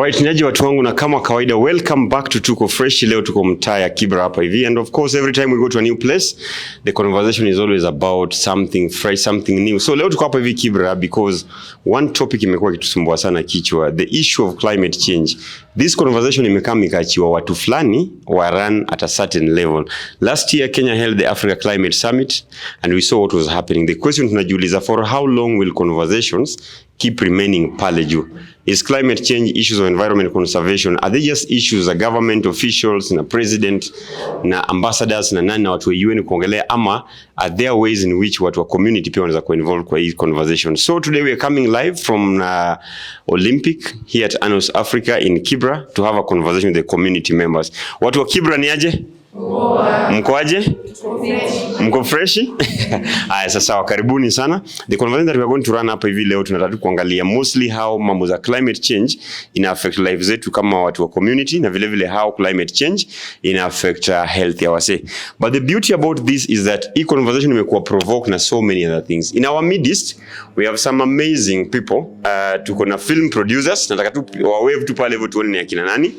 Alright, nyaji watu wangu, na kama kawaida, welcome back to Tuko Freshy. Leo tuko mtaa ya Kibera hapa hivi, and of course every time we go to a new place the conversation is always about something fresh, something new. So leo tuko hapa hivi Kibera because one topic imekuwa kitusumbua sana kichwa, the issue of climate change. This conversation imekaa mikaachiwa watu fulani wa run at a certain level. Last year Kenya held the Africa Climate Summit and we saw what was happening. The question tunajiuliza, for how long will conversations keep remaining pale juu? Is climate change issues of environment conservation, are they just issues za government officials na president na ambassadors na nani na watu wa UN kuongelea, ama are there ways in which watu wa community pia wanaweza kuinvolve kwa hii conversation? So today we are coming live from Olympic here at Anos Africa in Kibera to have a conversation with the community members. Watu wa Kibera ni aje? Mko aje? Mko freshi? Aya, sasa karibuni sana. The conversation that we are going to run hapa hivi leo tunataka kuangalia mostly how mambo za climate change ina affect lives zetu kama watu wa community, na vile vile how climate change ina affect health ya wase. But the beauty about this is that hii conversation imekuwa provoke na so many other things. In our midst we have some amazing people. Tuko na film producers, nataka tu wave tu pale hivyo tuone ni akina nani.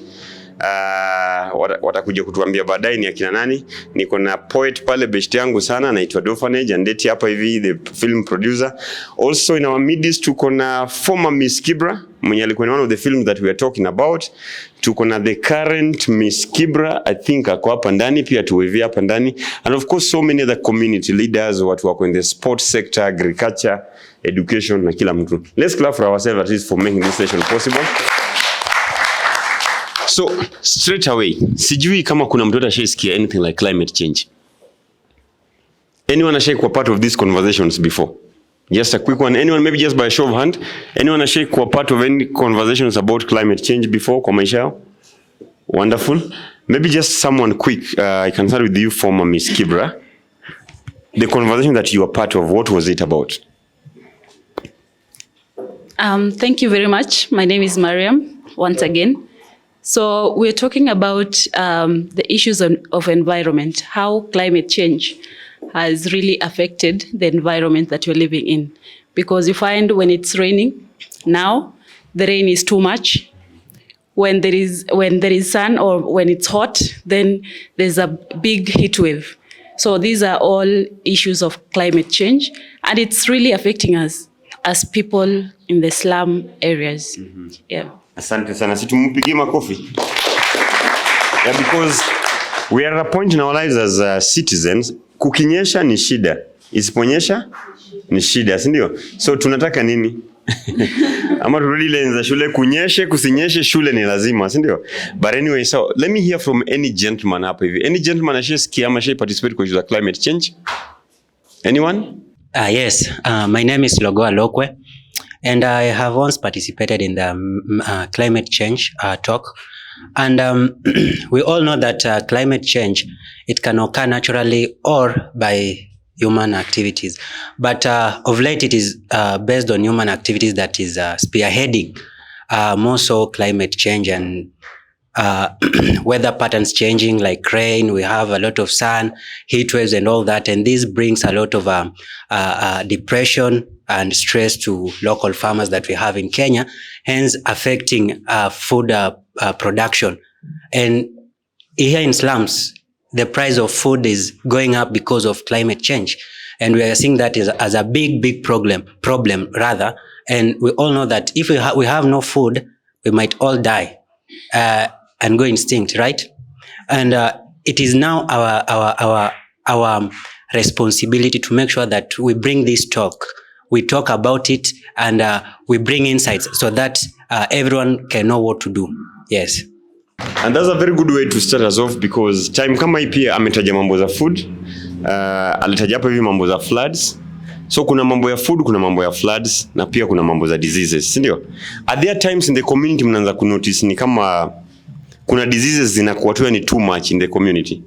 Watakuja kutuambia baadaye ni akina nani. Niko na poet pale best yangu sana anaitwa Dofanage, and Deti hapa hivi the film producer. Also in our midst tuko na former Miss Kibera mwenye alikuwa one of the films that we are talking about. Tuko na the current Miss Kibera, I think ako hapa ndani pia, tuwevi hapa ndani, and of course so many other community leaders, watu wako in the sports sector, agriculture, education na kila mtu. Let's clap for ourselves at least for making this session possible. So straight away, sijui kama kuna mtu ashasikia anything like climate change. Anyone ashake kuwa part of these conversations before? Just a quick one. Anyone, maybe just by a show of hand. Anyone ashake kuwa part of any conversations about climate change before kwa maisha yao? Wonderful. Maybe just someone quick. I can start with you, former Miss Kibera. The conversation that you were part of, what was it about? Thank you very much. My name is Mariam, once again. So we're talking about the issues of environment, how climate change has really affected the environment that we're living in. Because you find when it's raining, now the rain is too much. When there is sun, or when it's hot, then there's a big heat wave. So these are all issues of climate change, and it's really affecting us as people in the slum areas. Mm-hmm. Yeah. Asante sana, situmpigie makofi. Yeah, because we are at a point in our lives as citizens, kukinyesha ni shida, isiponyesha ni shida, si ndio? So tunataka nini? Ama turudi lenza shule, kunyeshe kusinyeshe shule ni lazima, si ndio? But anyway, so let me hear from any gentleman hapa hivi. Any gentleman ashasikia ama participate kwa issue of climate change? Anyone? Yes, my name is Logoa Lokwe. And I have once participated in the climate change talk. And we all know that climate change, it can occur naturally or by human activities. But of late, it is based on human activities that is spearheading more so climate change and weather patterns changing, like rain. We have a lot of sun, heat waves and all that. And this brings a lot of depression and stress to local farmers that we have in Kenya, hence affecting food production. And here in slums, the price of food is going up because of climate change. And we are seeing that as a big problem rather. And we all know that if we have no food, we might all die and go extinct, right? And it is now our responsibility to make sure that we bring this talk. We talk about it and we bring insights so that everyone can know what to do. Yes. And that's a very good way to start us off, because time kama hii pia ametaja mambo za food, alitaja hapa hivi mambo za floods. So kuna mambo ya food, kuna mambo ya floods, na pia kuna mambo za diseases, si ndio? Are there times in the community mnaanza kunotice ni kama kuna diseases zinakuwa tu ni too much in the community?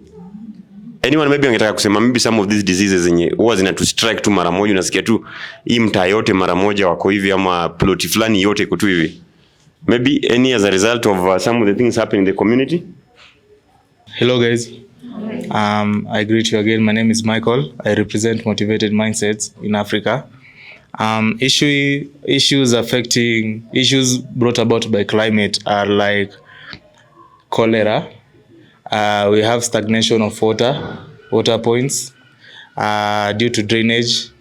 Anyone maybe angetaka kusema maybe some of these diseases zenye huwa zinatu strike tu mara moja, unasikia tu hii mtaa yote mara moja wako hivi, ama plot fulani yote iko tu hivi? Maybe any as a result of some of the things happening in the community? Hello guys. I greet you again. My name is Michael. I represent Motivated Mindsets in Africa. Issues brought about by climate are like cholera. We have stagnation of water points due to drainage.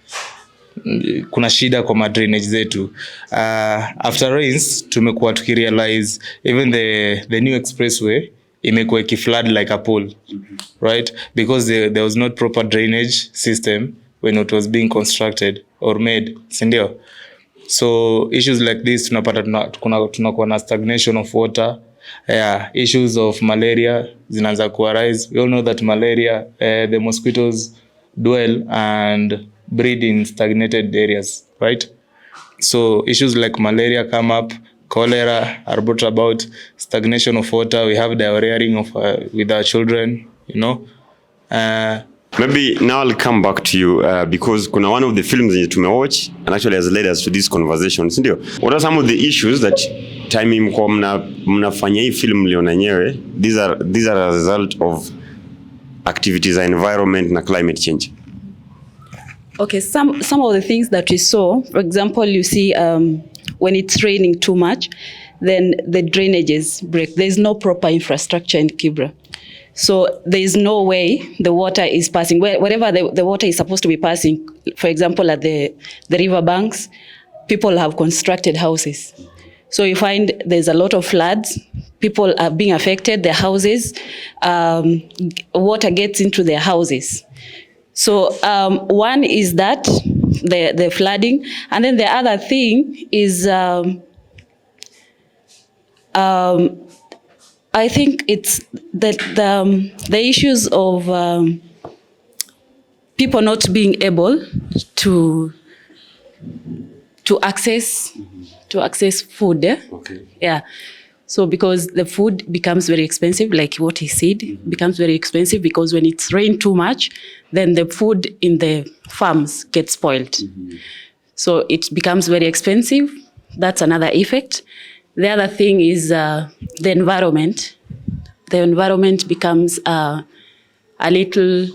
Kuna shida kwa ma drainage zetu. After rains tumekuwa tukirealize even the new expressway imekuwa ikiflood like a pool, right? Because there was not proper drainage system when it was being constructed or made, sindio? So issues like this tunapata tunakuwa na stagnation of water. Issues of malaria zinaanza kuarise. We all know that malaria, the mosquitoes dwell and breed in stagnated areas, right? So issues like malaria come up, cholera are brought about, stagnation of water. We have diarrheaing with our children, you know. Maybe now I'll come back to you because kuna one of the films that you watch and actually has led us to this conversation, sindio? What are some of the issues that time mko mnafanya hii film liona nyewe? These are a result of activities and environment na climate change. Okay, some of the things that we saw, for example, you see when it's raining too much, then the drainages break. There's no proper infrastructure in Kibera. So there is no way the water is passing. Wherever the water is supposed to be passing, for example, at the river banks, people have constructed houses. So you find there's a lot of floods, people are being affected, their houses, water gets into their houses. So one is that, the flooding, and then the other thing is I think it's that the issues of people not being able to access food. Okay. Yeah. So because the food becomes very expensive, like what he said, becomes very expensive because when it's rained too much, then the food in the farms gets spoiled. So it becomes very expensive. That's another effect. The other thing is the environment. The environment becomes a little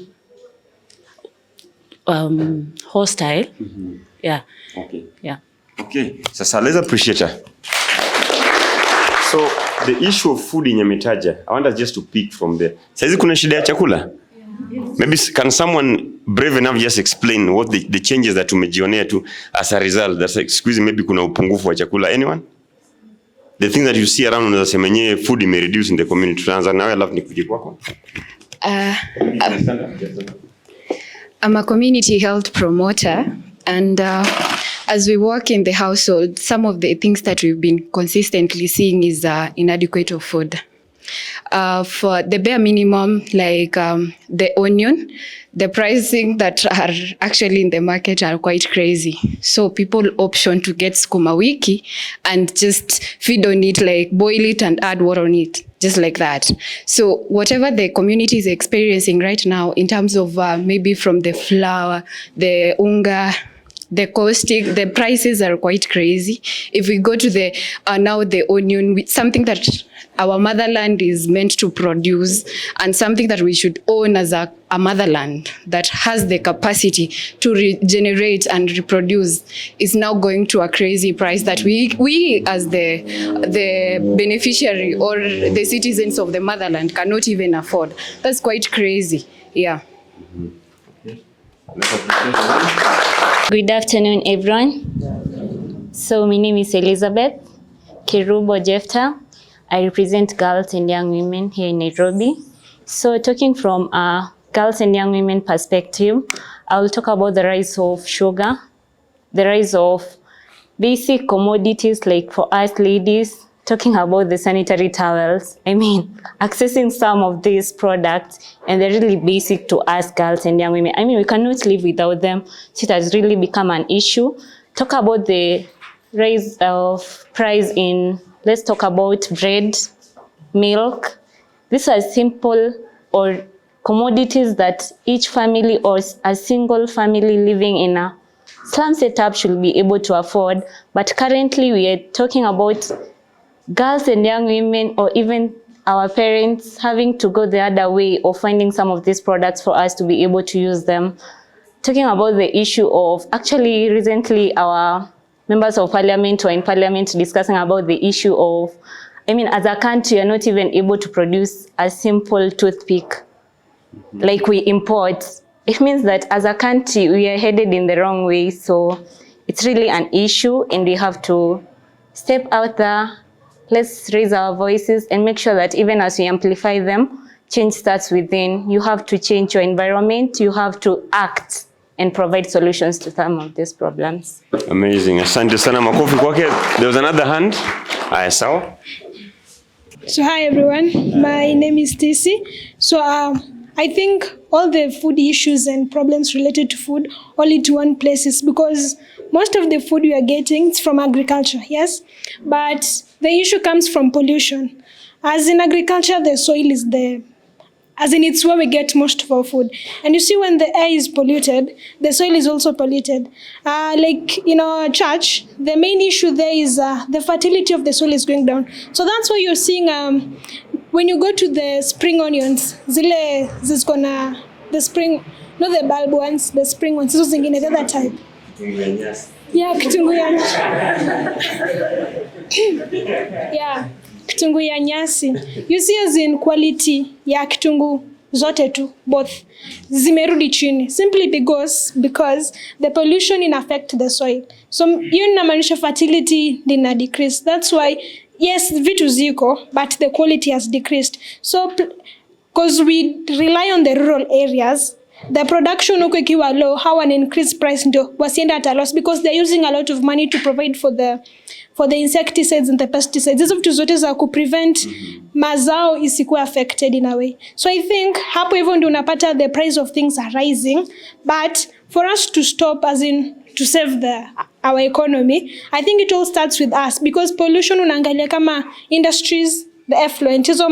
hostile. Yeah. Okay. Yeah. Okay. Sasa let's appreciate her. So the issue of food in Nyamitaja, I want us just to pick from there. Saizi kuna shida ya chakula? Maybe can someone brave enough just explain what the changes that tumejionea tu as a result? That's like, excuse me, maybe kuna upungufu wa chakula. Anyone? The thing that you see around unaweza sema yenyewe food ime reduce in the community. Tunaanza nawe alafu nikuje kwako. I'm a community health promoter, and as we work in the household, some of the things that we've been consistently seeing is inadequate of food. For the bare minimum, like the onion, the pricing that are actually in the market are quite crazy. So people option to get sukuma wiki and just feed on it, like boil it and add water on it, just like that. So whatever the community is experiencing right now in terms of maybe from the flour, the unga, the caustic, the prices are quite crazy. If we go to the now the onion, something that our motherland is meant to produce and something that we should own as a motherland that has the capacity to regenerate and reproduce, is now going to a crazy price that we as the beneficiary or the citizens of the motherland cannot even afford. That's quite crazy. Yeah. Good afternoon, everyone. So my name is Elizabeth Kirubo Jefta. I represent girls and young women here in Nairobi. So talking from a girls and young women perspective, I will talk about the rise of sugar, the rise of basic commodities like for us ladies, talking about the sanitary towels. I mean, accessing some of these products, and they're really basic to us girls and young women. I mean, we cannot live without them. So it has really become an issue. Talk about the rise of price in, let's talk about bread, milk. These are simple or commodities that each family or a single family living in a slum setup should be able to afford. But currently we are talking about girls and young women, or even our parents, having to go the other way of finding some of these products for us to be able to use them. talking about the issue of, actually recently our members of parliament were in parliament discussing about the issue of, as a country, you're not even able to produce a simple toothpick like we import. It means that as a country, we are headed in the wrong way. So it's really an issue, and we have to step out there. Let's raise our voices and make sure that even as we amplify them, change starts within. You have to change your environment. You have to act and provide solutions to some of these problems. Amazing. Asante sana, makofi kwake. There was another hand. Aya, sawa. So hi everyone, my name is Stacy. So I think all the food issues and problems related to food all lead to one place is because most of the food we are getting is from agriculture, yes? But the issue comes from pollution. As in agriculture, the soil is it's where we get most of our food. And you see, when the air is polluted, the soil is also polluted. Like in our church, the main issue there is the fertility of the soil is going down. So that's why you're seeing when you go to the spring onions, the spring, not the bulb ones, the spring ones, so zingine, the other type. Yeah, kitungu ya yeah, kitungu ya nyasi. You see, as in quality ya kitungu zote tu, both zimerudi chini, simply because the pollution in affect the soil. So you inamaanisha fertility dina decrease. That's why, yes, vitu ziko, but the quality has decreased. So because we rely on the rural areas, the production huko ikiwa low, how an increased price ndio wasienda at a loss, because they're using a lot of money to provide for the insecticides and the pesticides. Hizo vitu zote za kuprevent mazao isikuwe affected in a way. So I think hapo hivyo ndio unapata the price of things are rising, but for us to stop, as in to save our economy, I think it all starts with us, because pollution unaangalia kama industries, the effluent, hizo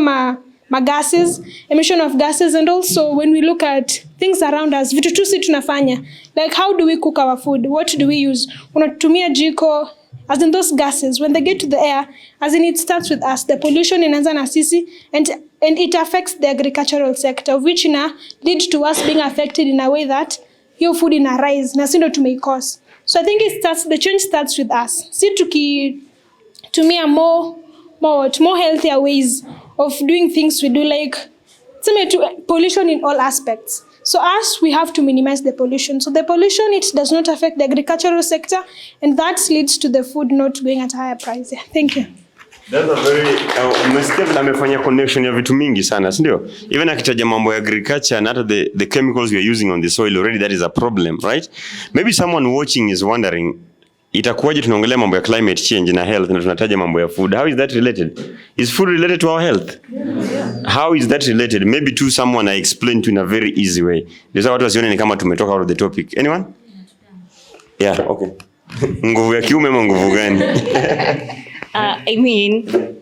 gases, emission of gases, and also when we look at things around us, vitu tu si tunafanya, like how do we cook our food, what do we use, unatumia jiko, as in those gases, when they get to the air, as in it starts with us, the pollution inaanza na sisi, and it affects the agricultural sector, which lead to us being affected in a way that your food ina rise, na sindo tumeikosa. So I think the change starts with us. Si tukitumia more healthier ways of doing things we do, like pollution in all aspects. So us, we have to minimize the pollution. So the pollution, it does not affect the agricultural sector, and that leads to the food not going at a higher price. Yeah. Thank you. That's a very umesikia vile amefanya connection ya vitu mingi sana, si ndio? Even akitaja mambo ya agriculture and not the chemicals we are using on the soil already, that is a problem, right? Maybe someone watching is wondering, itakuwaje tunaongelea mambo ya climate change na health na tunataja mambo ya food? How is that related? Is food related to our health? Yeah. How is that related? Maybe to someone I explain to in a very easy way. Ndio watu wasione ni kama tumetoka out of the topic. Anyone? Yeah, okay. Nguvu ya kiume ama nguvu gani?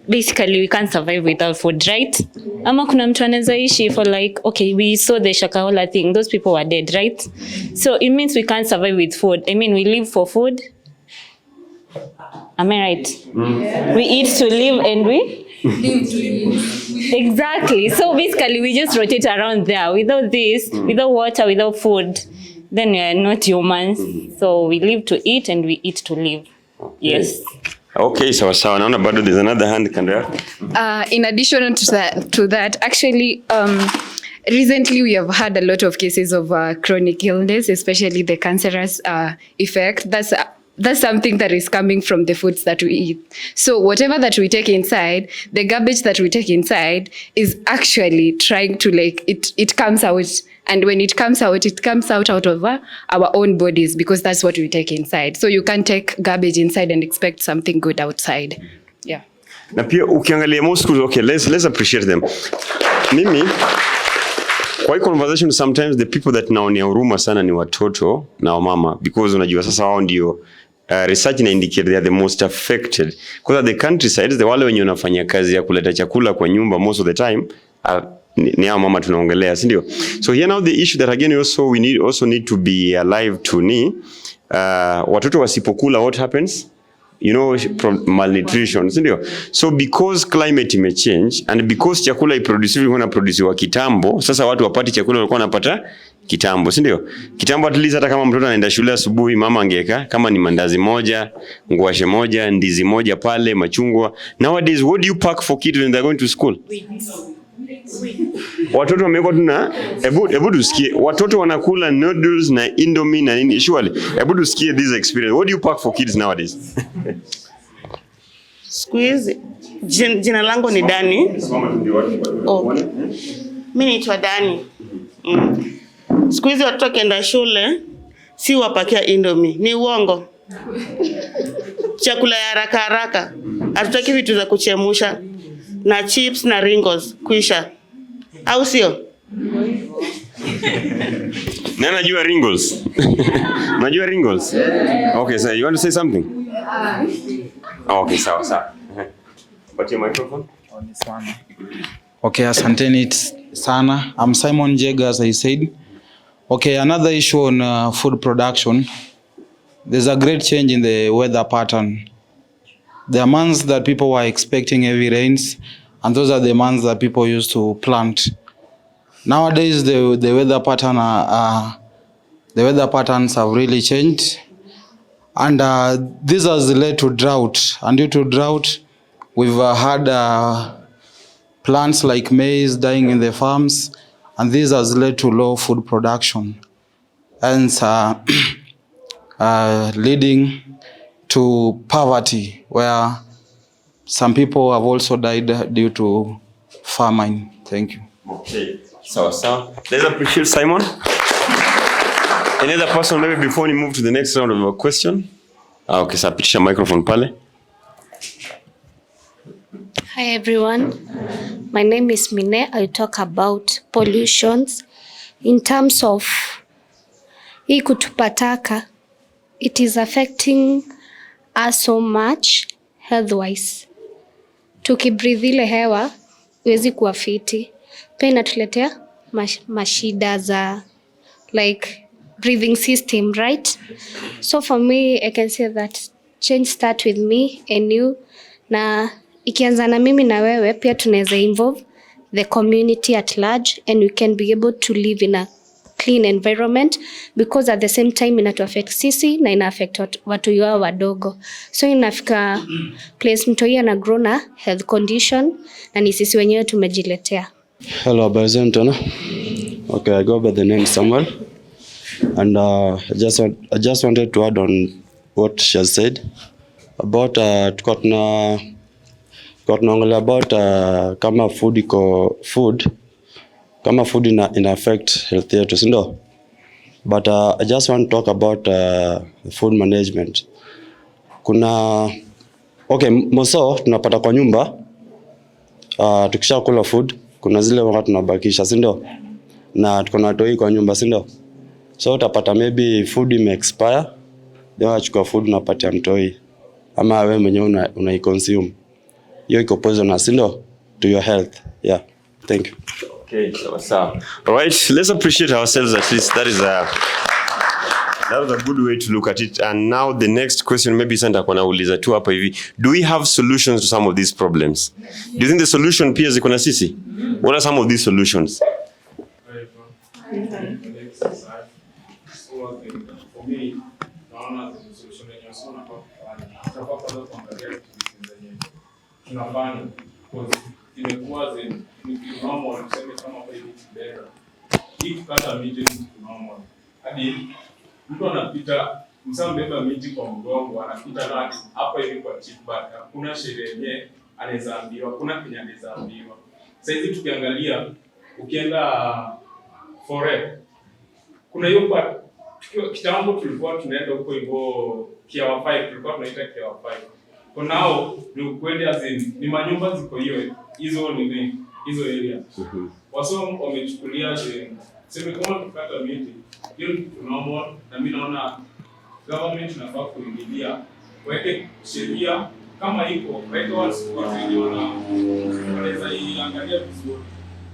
Basically we can't survive without food, right? Ama kuna mtu anaweza ishi for like, okay, we saw the Shakahola thing, those people were dead, right? So it means we can't survive with food. We live for food. Am I right? Yeah. We eat to live and we live to live. Exactly. So basically we just rotate around there. Without this, without water, without food, then we are not humans. So we live to eat and we eat to live. Yes. Okay, sawa. Naona bado there's another hand kando yako. In addition to that, actually, recently we have had a lot of cases of chronic illness, especially the cancerous effect. That's something that is coming from the foods that we eat. So whatever that we take inside, the garbage that we take inside is actually trying to it comes out. And when it comes out out of our own bodies, because that's what we take inside. So you can't take garbage inside and expect something good outside. Yeah. Na pia ukiangalia most schools, okay, let's appreciate them. Mimi, kwa hii conversation, sometimes the people that naonea huruma sana ni watoto na wamama, because unajua sasa wao ndio research na indicate they are the most affected. Because at the countryside, the wale wenye wanafanya kazi ya kuleta chakula kwa nyumba most of the time ni hao mama tunaongelea, si ndio? So here now the issue that again we also need to be alive to ni watoto wasipokula, what happens? malnutrition, sindio? So because climate may change and because chakula iproduciwa na produciwa kitambo, sasa watu wapati chakula walikuwa wanapata kitambo, sindio? Kitambo at least hata kama mtoto anaenda shule asubuhi, mama angeka kama ni mandazi moja, ngwashe moja, ndizi moja pale, machungwa. Nowadays, what do you pack for kids when they're going to school? Watoto wamekuwa tuna hebu tusikie watoto wanakula noodles na indomie na nini, surely hebu tusikie this experience. What do you pack for kids nowadays? Squeeze. Jina langu ni Dani. Oh. Mimi naitwa Dani. Squeeze watoto kenda shule si wapakia indomie, ni uongo. Chakula ya haraka haraka. Hatutaki vitu za kuchemusha na chips na ringos kuisha. Au sio? Nani anajua ringos? Unajua ringos? Okay, so you want to say something? Okay, sawa. Pati microphone. Okay, asanteni sana. I'm Simon Jega, as I said. Okay, another issue on food production. There's a great change in the weather pattern. There are months that people were expecting heavy rains, and those are the months that people used to plant. Nowadays, the weather patterns have really changed, and this has led to drought. And due to drought, we've had plants like maize dying in the farms, and this has led to low food production, and leading to poverty, where some people have also died due to famine. Thank you. Okay. So, let's appreciate Simon. Any other person maybe before we move to the next round of a question? Okay, so pitisha microphone pale. Hi everyone. My name is Mine. I talk about pollutions in terms of hii kutupataka. It is affecting us so much health-wise. Tukibreathe ile hewa huwezi kuwa fiti. Pia inatuletea mashida za like breathing system, right? So for me, I can say that change start with me and you. Na ikianza na mimi na wewe, pia tunaweza involve the community at large, and we can be able to live in a clean environment, because at the same time inatu affect sisi na ina affect watu yao wadogo. So inafika place mtu ana grow na health condition na ni sisi wenyewe tumejiletea. Hello, Barzentona. Okay, I go by the name Samuel, and I just wanted to add on what she has said about tunaongelea about kama food ina affect health yetu, si ndio? But I just want to talk about food management. Moso tunapata kwa nyumba, tukisha kula food kuna zile wakati tunabakisha, si ndio? Na tuko na toi kwa nyumba, si ndio? So utapata maybe food ime expire, ndio achukua food unapatia mtoi, ama wewe mwenyewe unaiconsume. Hiyo iko poisonous, si ndio, to your health. Yeah, thank you. Okay, so all right, let's appreciate ourselves at least. That was a good way to look at it. And now the next question, maybe Santa kwa nauliza tu hapa hivi. Do we have solutions to some of these problems? Do you think the solution pia ziko na sisi? What are some of these solutions? For me, naona solution yenyewe sana kwa tunafanya because imekuwa normal tuseme kama kwa Kibera. Hii kukata miti ni normal. Hadi mtu anapita msambeba miti kwa mgongo anapita na hapa hivi kwa chip back. Kuna sheria yenyewe anaweza ambiwa, kuna kinya anaweza ambiwa. Sasa hivi tukiangalia ukienda forest kuna hiyo kwa kitambo tulikuwa tunaenda huko hivyo Kiawa 5, tulikuwa tunaita Kiawa 5. Kwa nao ni ukweli ni manyumba ziko hizo area. Waso wamechukulia sema kama tukata miti hiyo tunaomba, na mimi naona government inafaa kuingilia, weke sheria kama iko weke watu wanaweza iangalia vizuri.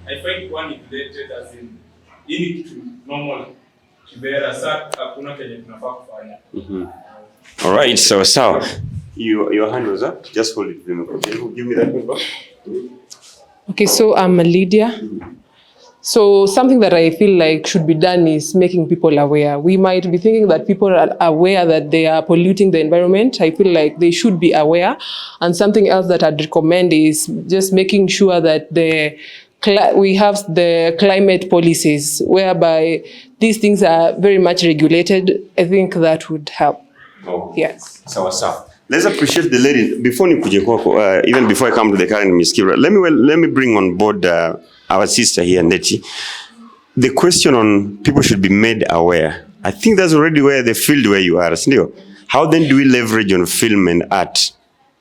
Haifai kuwa neglected hii kitu normal. Kibera sasa hakuna kenye tunafaa kufanya. All right, so Your hand was up. Just hold it. Give me that one back. Okay, so I'm Lydia. So something that I feel like should be done is making people aware. We might be thinking that people are aware that they are polluting the environment. I feel like they should be aware. And something else that I'd recommend is just making sure that we have the climate policies whereby these things are very much regulated. I think that would help. Oh. Yes. So let's appreciate the lady. Before even before I come to the current Miss Kibera, let me bring on board our sister here, Neti. The question on people should be made aware. I think that's already where the field where you are. How then do we leverage on film and art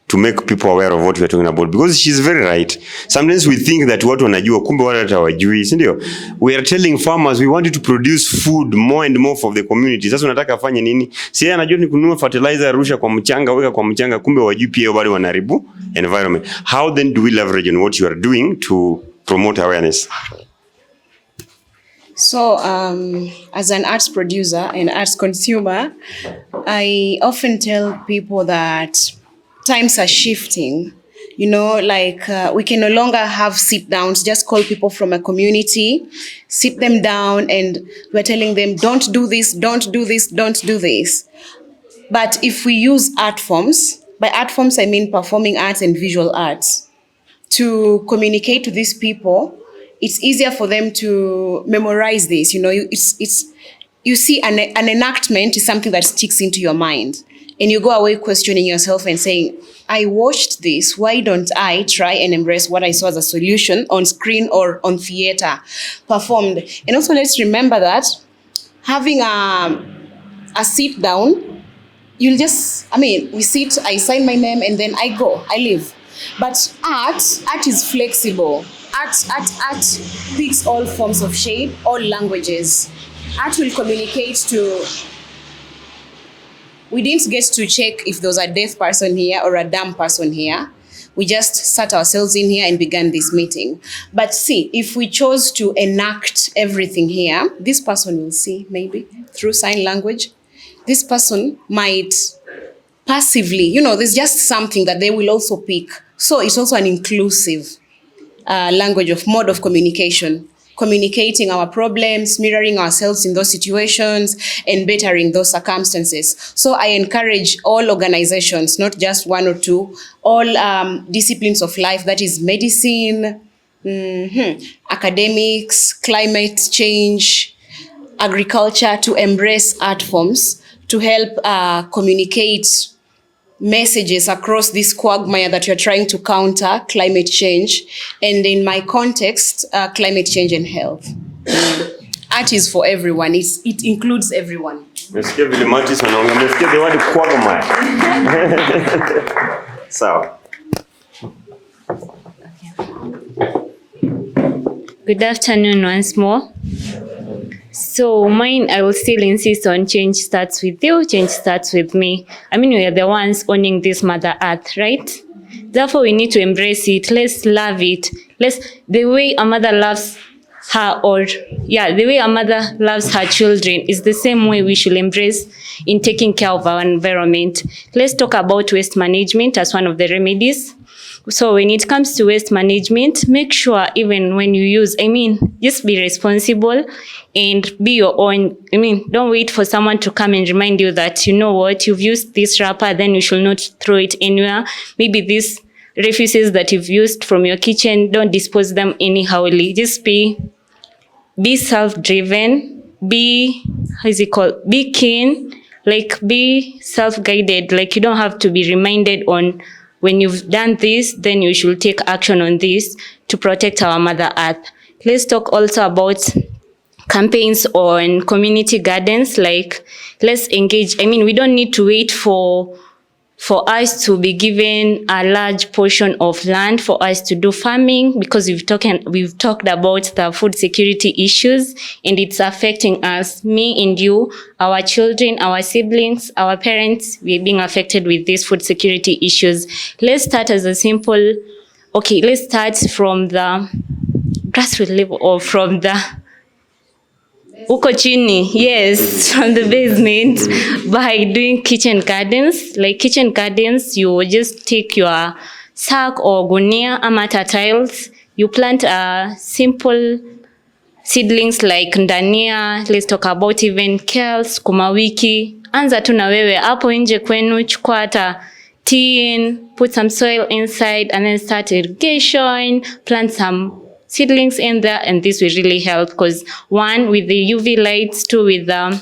to make people aware of what we're talking about? Because she's very right. Sometimes we think that what wanajua kumbe watu hawajui, si ndio? We are telling farmers we want you to produce food more and more for the community. Sasa unataka afanye nini? Si yeye anajua ni kununua fertilizer, rusha kwa mchanga, weka kwa mchanga, kumbe wajui pia bado wanaharibu environment. How then do we leverage on what you are doing to promote awareness? So, as an arts producer and arts consumer, I often tell people that times are shifting. You know, like we can no longer have sit downs, just call people from a community, sit them down, and we're telling them, don't do this, don't do this, don't do this. But if we use art forms, by art forms I mean performing arts and visual arts, to communicate to these people, it's easier for them to memorize this. You know, you see an enactment is something that sticks into your mind. And you go away questioning yourself and saying, I watched this, why don't I try and embrace what I saw as a solution on screen or on theater performed? And also let's remember that having a sit down, we sit, I sign my name and then I go, I leave. But art is flexible. Art picks all forms of shape, all languages. Art will communicate to... We didn't get to check if there was a deaf person here or a dumb person here. We just sat ourselves in here and began this meeting. But see, if we chose to enact everything here, this person will see maybe through sign language. This person might passively, there's just something that they will also pick. So it's also an inclusive mode of communication. Communicating our problems, mirroring ourselves in those situations, and bettering those circumstances. So I encourage all organizations, not just one or two, all disciplines of life, that is medicine, academics, climate change, agriculture, to embrace art forms to help communicate messages across this quagmire that you're trying to counter, climate change, and in my context, climate change and health. Art is for everyone. It includes everyone. Mesikia vile Martis anaongea, mesikia the word quagmire. Sawa. Good afternoon once more. So mine, I will still insist on change starts with you, change starts with me. We are the ones owning this Mother Earth, right? Therefore, we need to embrace it. Let's love it. The way a mother loves her, the way a mother loves her children is the same way we should embrace in taking care of our environment. Let's talk about waste management as one of the remedies. So when it comes to waste management, make sure even when you use, just be responsible and be your own. Don't wait for someone to come and remind you that, you've used this wrapper, then you should not throw it anywhere. Maybe these refuses that you've used from your kitchen, don't dispose them anyhowly. Just be self-driven, be keen, be self-guided. You don't have to be reminded on when you've done this, then you should take action on this to protect our Mother Earth. Let's talk also about campaigns on community gardens. Let's engage. We don't need to wait for us to be given a large portion of land for us to do farming, because we've talked about the food security issues, and it's affecting us, me and you, our children, our siblings, our parents. We're being affected with these food security issues. Let's start let's start from the grassroots level, or from the uko chini, yes, from the basement, by doing kitchen gardens. Like kitchen gardens, you just take your sack or gunia amata tiles, you plant simple seedlings like ndania, let's talk about even kale, sukuma wiki. Anza tu na wewe hapo nje kwenu, chukua hata tin, put some soil inside and then start irrigation, plant some seedlings in there, and this will really help because one, with the UV lights, two, with the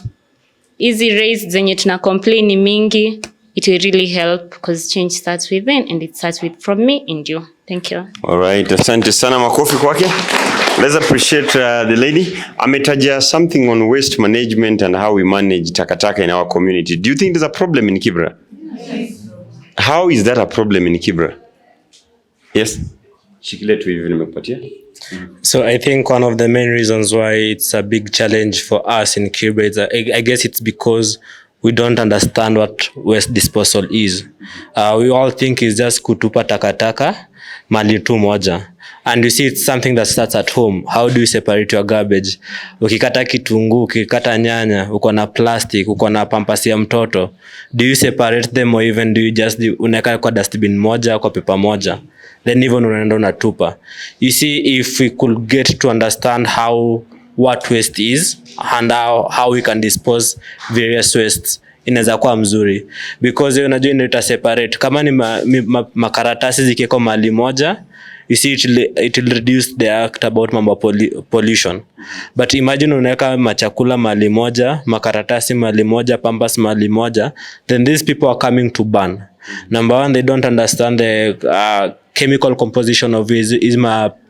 easy rays zenye tuna complain ni mingi, it will really help because change starts within, and it starts with from me and you. Thank you. All right, asante sana, makofi kwake. Let's appreciate the lady. Ametaja something on waste management and how we manage takataka in our community. Do you think there's a problem in Kibera? Yes. How is that a problem in Kibera? Yes. Shikile tu hivi nimekupatia. So I think one of the main reasons why it's a big challenge for us in Kibera is I guess it's because we don't understand what waste disposal is. We all think it's just kutupa takataka mali tu moja. And you see, it's something that starts at home. How do you separate your garbage? Ukikata kitunguu, ukikata nyanya, uko na plastic, uko na pampasi ya mtoto. Do you separate them, or even do you just unaweka kwa dustbin moja, kwa paper moja? Then even unaenda unatupa. You see, if we could get to understand what waste is and how we can dispose various wastes, inaweza kuwa mzuri. Because unajua inaleta separate. Kama ni makaratasi zikiko mahali moja, you see it will reduce the act about mambo pollution. But imagine unaweka machakula mahali moja, makaratasi mahali moja, pampas mahali moja, then these people are coming to burn. Number one, they don't understand the chemical composition of is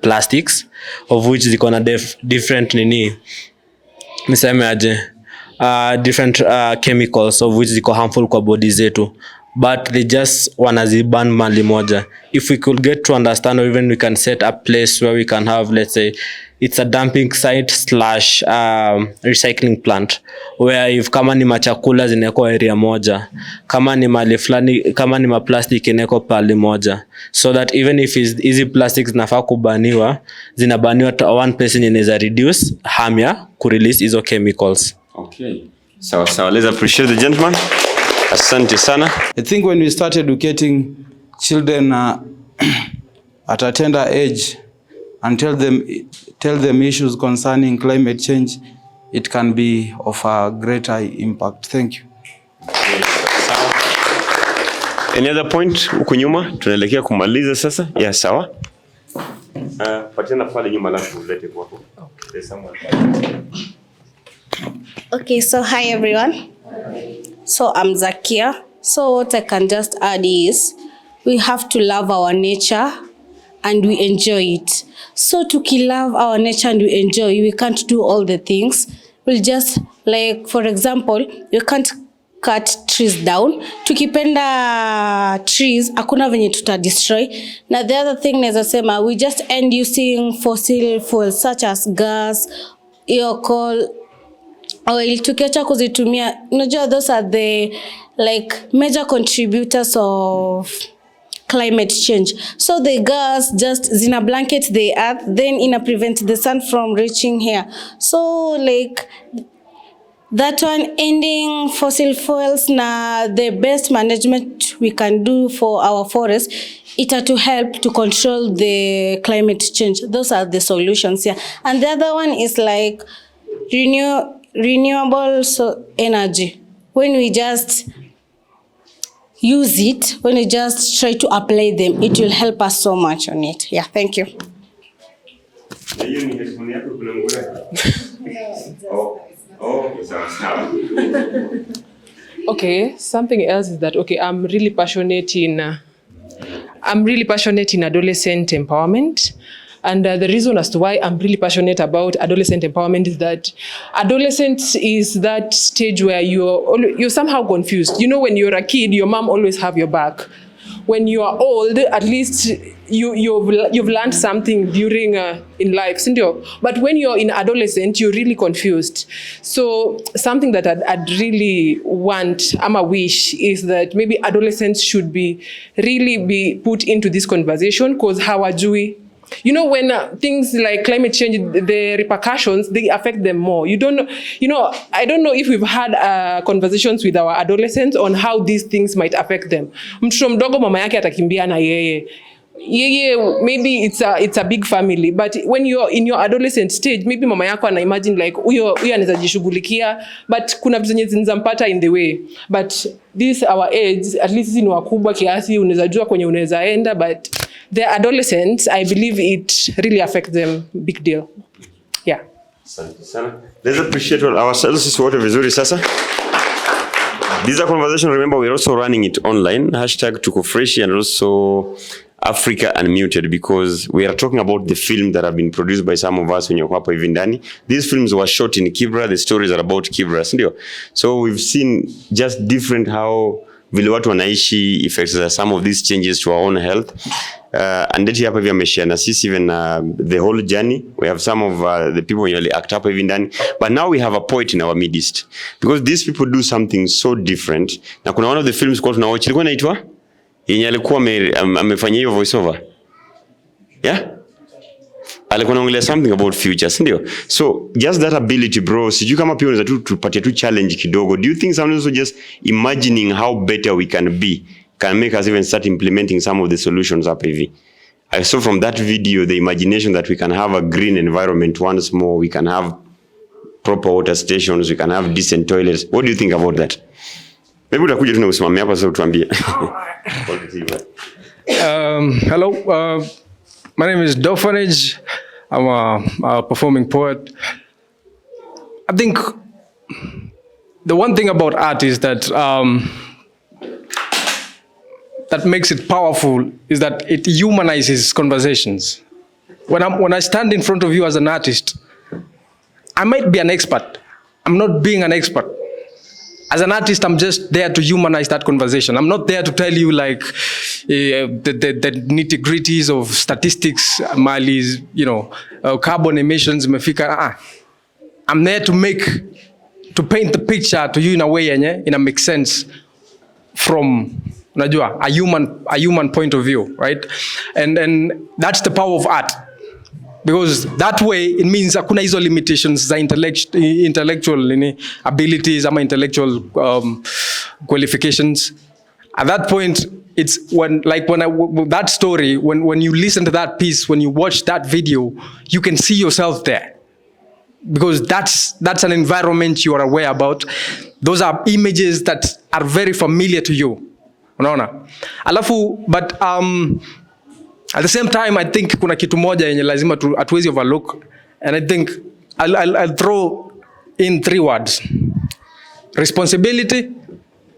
plastics, of which ziko na different niseme aje, different chemicals of which ziko harmful kwa body zetu, but they just wanaziban mali moja. If we could get to understand, or even we can set a place where we can have, let's say, it's a dumping site / recycling plant, where if kama ni machakula zineko area moja, kama ni mali flani, kama ni maplastic ineko pali moja, so that even if easy plastics zinafaa kubaniwa, zinabaniwa to one place inaweza reduce harm ya kurelease hizo chemicals. Okay. So let's appreciate the gentleman. Asante sana. I think when we start educating children at a tender age and tell them issues concerning climate change, it can be of a greater impact. Thank you. Any other point huko nyuma? Tunaelekea kumaliza sasa. Yeah, sawa. Patiana pale nyuma alafu ulete kwako. Okay, so hi everyone. So I'm Zakia. So what I can just add is we have to love our nature and we enjoy it. So to love our nature and we enjoy, we can't do all the things. We'll just, like, for example, you can't cut trees down. Tukipenda trees, hakuna venye tuta destroy. Now the other thing naweza sema, we just end using fossil fuels such as gas, coal, oil. Tukiacha kuzitumia, unajua those are the major contributors of climate change. So the gas just zina blanket the earth, then ina prevent the sun from reaching here. So that one, ending fossil fuels na the best management we can do for our forest, it to help to control the climate change. Those are the solutions here. And the other one is renewable energy. When we just use it, when we just try to apply them, it will help us so much on it. Yeah, thank you. Okay, something else is that, okay, I'm really passionate in adolescent empowerment. And the reason as to why I'm really passionate about adolescent empowerment is that adolescence is that stage where you're somehow confused. You know, when you're a kid, your mom always have your back. When you are old, at least you've learned something during in life, but when you're in adolescent, you're really confused. So something that I'd really want, I'm a wish, is that maybe adolescents should really be put into this conversation, because hawajui. You know, when things like climate change, the repercussions, they affect them more. You don't know, I don't know if we've had conversations with our adolescents on how these things might affect them. Mtoto mdogo mama yake atakimbia na yeye. Maybe it's a big family, but when you're in your adolescent stage, maybe mama yako ana imagine like huyo anaweza jishughulikia, but kuna vitu zenye zinampata in the way. But this our age, at least ni wakubwa kiasi, unaweza jua kwenye unaweza enda, but the adolescents, I believe it really affects them big deal. Yeah. Asante sana. Let's appreciate ourselves. Sisi wote vizuri sasa. This is a conversation. Remember, we're also running it online. #Tuko Freshy and also Africa Unmuted, because we are talking about the film that have been produced by some of us when you're hapa hivi ndani. These films were shot in Kibera. The stories are about Kibera, sindio? So we've seen just different how vile watu wanaishi, effects of some of these changes to our own health. And that hapa hivi ameshare na sisi even the whole journey. We have some of the people who act hapa hivi ndani, but now we have a poet in our midst, because these people do something so different. Na kuna one of the films kwa tunawatch ilikuwa inaitwa yenye alikuwa amefanya hiyo voice over. Yeah? Alikuwa anaongelea something about future, sindio? So just that ability, bro, sijui kama pia unaweza tupatia tu challenge kidogo. Do you think sometimes just imagining how better we can be can make us even start implementing some of the solutions up hivi? I saw from that video the imagination that we can have a green environment once more, we can have proper water stations, we can have decent toilets. What do you think about that? Maybe utakuja tuna usimamia hapa sasa utuambie. Hello, my name is Dofanage. I'm a performing poet. I think the one thing about art is that that makes it powerful is that it humanizes conversations. When I stand in front of you as an artist, I might be an expert. I'm not being an expert. As an artist, I'm just there to humanize that conversation. I'm not there to tell you like the nitty-gritties of statistics, Mali's, carbon emissions. I'm there to paint the picture to you in a way, in a make sense from a human point of view, right? And that's the power of art. Because that way it means hakuna hizo limitations za intellectual abilities ama intellectual qualifications. At that point, it's when that story, when you listen to that piece, when you watch that video, you can see yourself there. Because that's an environment you are aware about. Those are images that are very familiar to you. Unaona? Alafu, but at the same time, I think kuna kitu moja yenye lazima hatuwezi overlook, and I think I'll throw in 3 words: responsibility,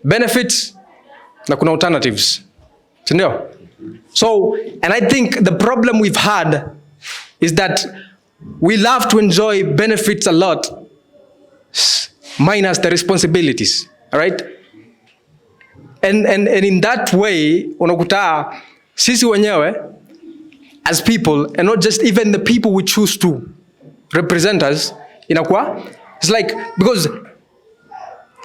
benefits, na kuna alternatives. Sindio? So, and I think the problem we've had is that we love to enjoy benefits a lot, minus the responsibilities. All right? And in that way, unakuta sisi wenyewe as people, and not just even the people we choose to represent us, it's like, because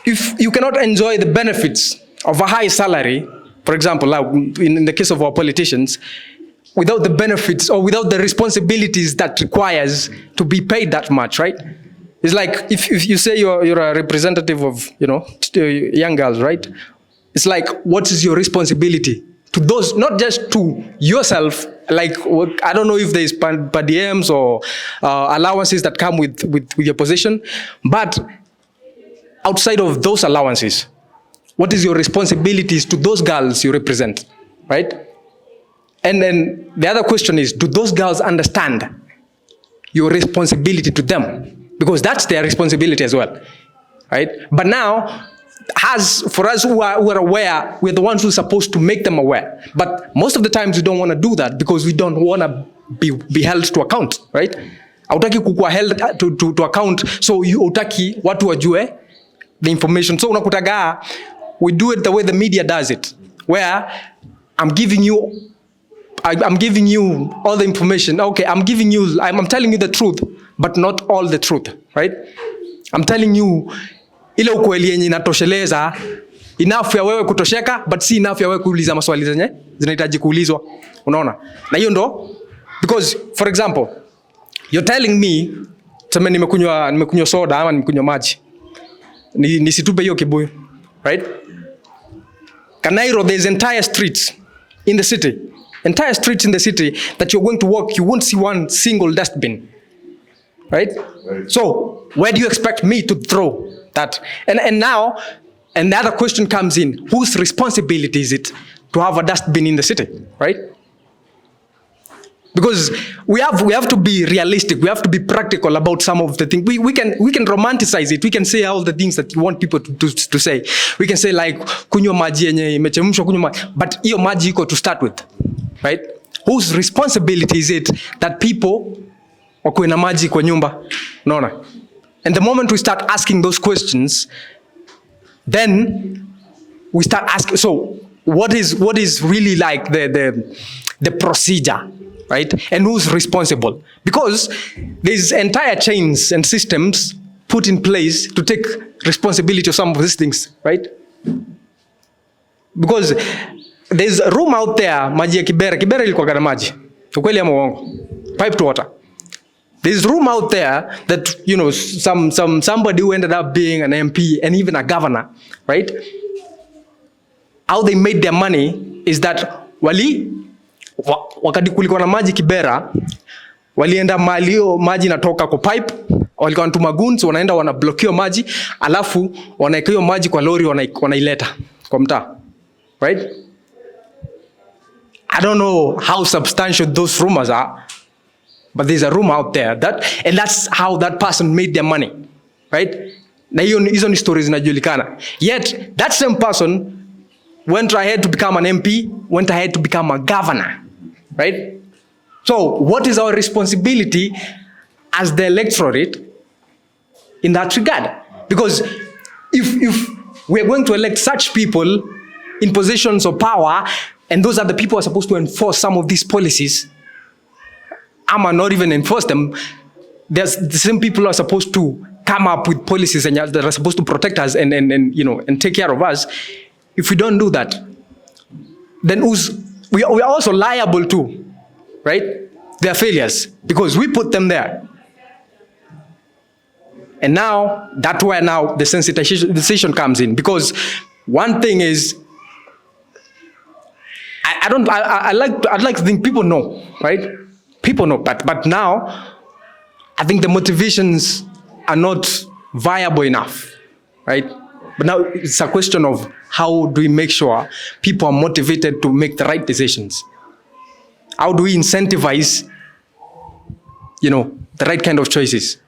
if you cannot enjoy the benefits of a high salary, for example, like in the case of our politicians, without the benefits or without the responsibilities that requires to be paid that much, right? It's like if you say you're a representative of young girls, right? It's like, what is your responsibility to those, not just to yourself, like, I don't know if there's per diems or allowances that come with your position, but outside of those allowances, what is your responsibilities to those girls you represent, right? And then the other question is, do those girls understand your responsibility to them? Because that's their responsibility as well, right? But now, for us who are aware, we're the ones who are supposed to make them aware. But most of the times we don't want to do that because we don't want to be held to account, right? Hautaki kukua held to account, so hautaki watu wajue the information. So unakutaga, we do it the way the media does it, where I'm giving you all the information. Okay, I'm telling you the truth, but not all the truth, right? I'm telling you ile ukweli yenye inatosheleza, enough ya wewe kutosheka, but si enough ya wewe kuuliza maswali zenye zinahitaji kuulizwa. Unaona? Na hiyo ndo Because for example, you're telling me tuseme nimekunywa soda ama nimekunywa maji. Nisitupe hiyo kibuyu, right? Kanairo, there's entire streets in the city. Entire streets in the city that you're going to walk, you won't see one single dustbin. Right? So, where do you expect me to throw that? And now, and the other question comes in, whose responsibility is it to have a dustbin in the city, right? Because we have to be realistic, we have to be practical about some of the things. We can romanticize it, we can say all the things that you want people to say. We can say like, kunywa maji yenye imechemshwa kunywa maji, but hiyo maji iko to start with, right? Whose responsibility is it that people wakuwe na maji kwa nyumba? Unaona? And the moment we start asking those questions, then we start asking, so what is really like the procedure, right? And who's responsible? Because there's entire chains and systems put in place to take responsibility of some of these things, right? Because there's a room out there, maji ya Kibera ilikuwa na maji. Ukweli ama uongo? Piped water. There's room out there that, you know, somebody who ended up being an MP and even a governor, right? How they made their money is that wakati kulikuwa na maji Kibera, walienda malio maji natoka kwa pipe, walikuwa wanatuma goons, wanaenda wanablokio maji, alafu wanaekeo maji kwa lori wanaileta kwa mtaa, right? I don't know how substantial those rumors are, but there's a room out there and that's how that person made their money, right? Na hizo ni stories zinajulikana. Yet that same person went ahead to become an MP, went ahead to become a governor, right? So what is our responsibility as the electorate in that regard? Because if we're going to elect such people in positions of power, and those are the people who are supposed to enforce some of these policies, or not even enforce them, there's the same people who are supposed to come up with policies and that are supposed to protect us and you know, and take care of us. If we don't do that, then we are also liable to, right? Their failures, because we put them there. And now, that's where now the sensitization comes in, because one thing is, I'd like to think people know, right? People know, but now, I think the motivations are not viable enough, right? But now it's a question of how do we make sure people are motivated to make the right decisions? How do we incentivize, you know, the right kind of choices?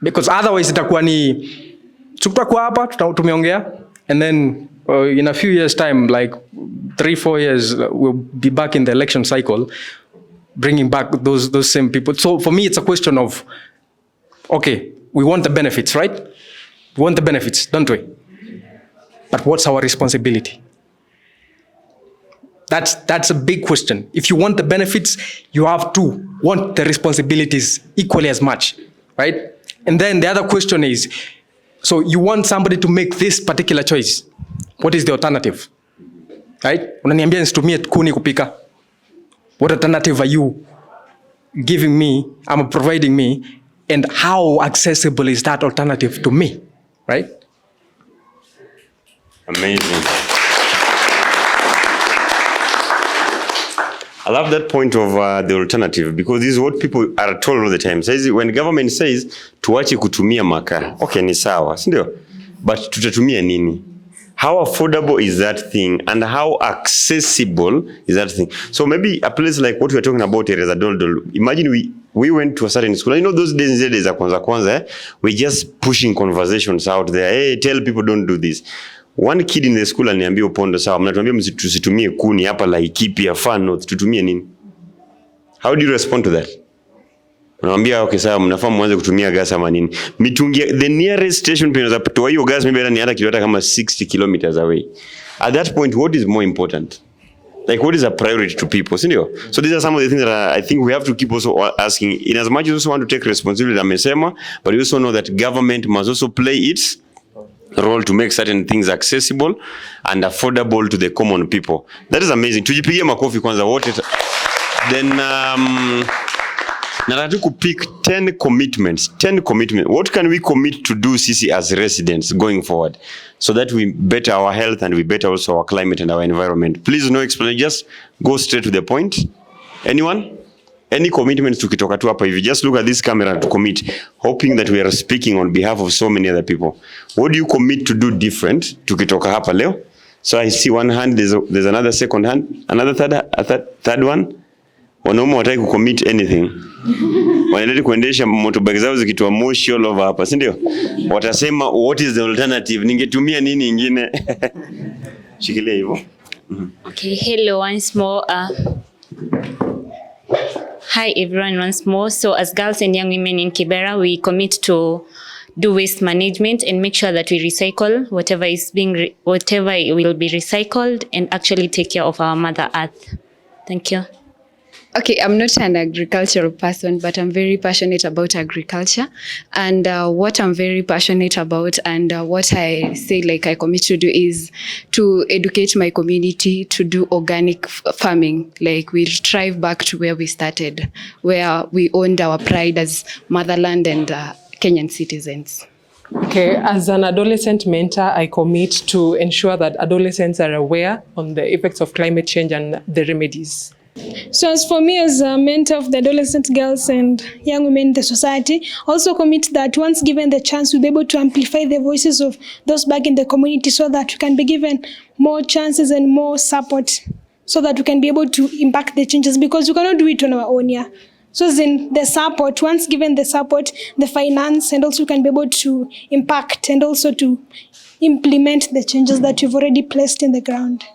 Because otherwise itakuwa ni tutakuwa hapa tumeongea, and then in a few years time, like 3-4 years, we'll be back in the election cycle, bringing back those same people. So for me, it's a question of, okay, we want the benefits, right? We want the benefits, don't we? But what's our responsibility? That's a big question. If you want the benefits, you have to want the responsibilities equally as much, right? And then the other question is, so you want somebody to make this particular choice. What is the alternative? Right? Unaniambia nisitumie kuni kupika. What alternative are you giving me, providing me, and how accessible is that alternative to me? Right? Amazing. I love that point of the alternative, because this is what people are told all the time. Says when government says tuache kutumia makaa, okay, ni sawa, si ndio? But tutatumia nini? How affordable is that thing, and how accessible is that thing? So maybe a place like what we are talking about here is a Doldol. Imagine we went to a certain school. You know those days za kwanza, we're just pushing conversations out there. Hey, tell people don't do this. One kid in the school aliniambia upondo, sawa, mnatuambia msitumie kuni hapa Laikipia, fan notes, tutumie nini? How do you respond to that? Unamwambia okay, sawa, mnafaa mwanze kutumia gas ama nini? Mitungi, the nearest station penye za kutoa hiyo gas maybe ni hata kilomita kama 60 kilometers away. At that point, what is more important? Like, what is a priority to people? So these are some of the things that I think we have to keep also asking. In as much as we also want to take responsibility, amesema, but we also know that government must also play its role to make certain things accessible and affordable to the common people. That is amazing. Tujipigie makofi kwanza wote. Then nataka tu kupick 10 commitments. What can we commit to do sisi as residents going forward so that we better our health and we better also our climate and our environment? Please no explanation, just go straight to the point. Anyone? Any commitments tukitoka tu hapa hivi? Just look at this camera to commit, hoping that we are speaking on behalf of so many other people. What do you commit to do different tukitoka hapa leo? So I see one hand, there's another second hand, another third one. Wanaume wataki kucommit anything. Wanaendelea kuendesha motorbike zao zikitoa moshi all over hapa, si ndio? Watasema what is the alternative? Ningetumia nini ingine? Shikilia hivyo. Okay, hello once more. Hi everyone once more. So as girls and young women in Kibera, we commit to do waste management and make sure that we recycle whatever will be recycled and actually take care of our Mother Earth. Thank you. Okay, I'm not an agricultural person, but I'm very passionate about agriculture. And what I'm very passionate about and what I say like I commit to do is to educate my community to do organic farming. Like we'll strive back to where we started, where we owned our pride as motherland and Kenyan citizens. Okay, as an adolescent mentor, I commit to ensure that adolescents are aware on the effects of climate change and the remedies. So as for me as a mentor of the adolescent girls and young women in the society, also commit that once given the chance, we'll be able to amplify the voices of those back in the community so that we can be given more chances and more support so that we can be able to impact the changes, because we cannot do it on our own. Yeah. So then the support, once given the support, the finance, and also we can be able to impact and also to implement the changes that we've already placed in the ground.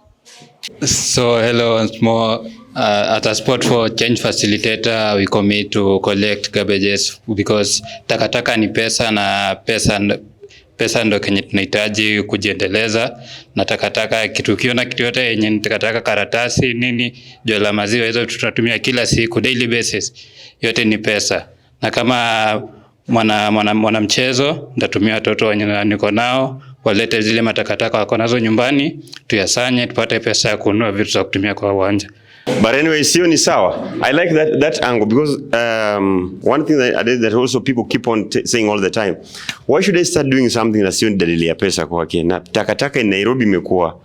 So hello once more. At a Sport for Change facilitator, we commit to collect garbages because takataka ni pesa na pesa ndo kenye tunahitaji kujiendeleza, na takataka kiona kitu yote yenye takataka, karatasi nini, jua la maziwa, hizo tutatumia kila siku daily basis, yote ni pesa. Na kama mwana mchezo ndatumia watoto wenye niko nao walete zile matakataka wako nazo nyumbani, tuyasanye tupate pesa ya kununua vitu za kutumia kwa uwanja. But anyway, sio ni sawa. I like that angle because one thing that also people keep on saying all the time, why should I start doing something that sio dalili ya pesa kwa Kenya? Takataka in Nairobi imekuwa,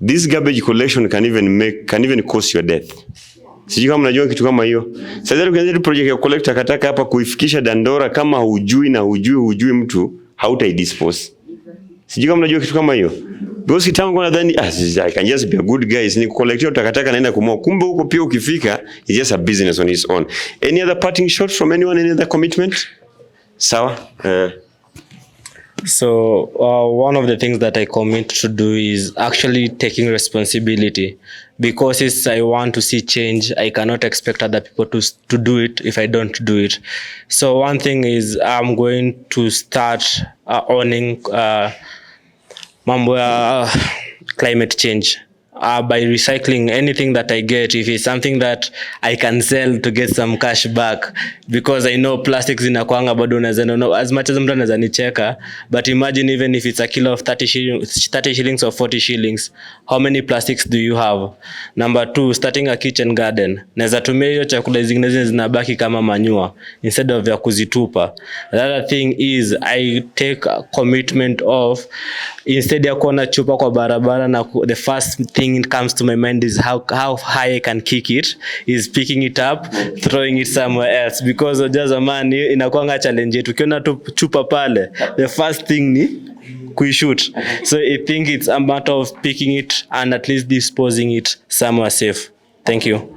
this garbage collection can even cause your death. Sijui kama mnajua kitu kama hiyo. Sasa ukianza project ya collect takataka hapa kuifikisha Dandora, kama hujui mtu hautaidispose. Sijui kama mnajua kitu kama hiyo. Because kitambo nadhani I can just be a good guy, ni collect takataka naenda kumoa. Kumbe huko pia ukifika it's just a business on its own. Any other parting shot from anyone, any other commitment? Sawa? So one of the things that I commit to do is actually taking responsibility, because I want to see change. I cannot expect other people to do it if I don't do it. So one thing is I'm going to start owning mambo ya climate change. By recycling anything that I get, if it's something that I can sell to get some cash back, because I know plastics zinakuanga bado unaweza know as much as mtu anaweza nicheka, but imagine even if it's a kilo of 30 shillings or 40 shillings, how many plastics do you have? Number 2, starting a kitchen garden. Naweza tumia hiyo chakula zingine zinabaki kama manure instead of ya kuzitupa. The other thing is I take a commitment of, instead ya kuona chupa kwa barabara, na the first thing it comes to my mind is how high I can kick it, is picking it up, throwing it somewhere else, because just a man inakuanga challenge yetu. Ukiona tu chupa pale, the first thing ni kuishoot. So I think it's a matter of picking it and at least disposing it somewhere safe. Thank you.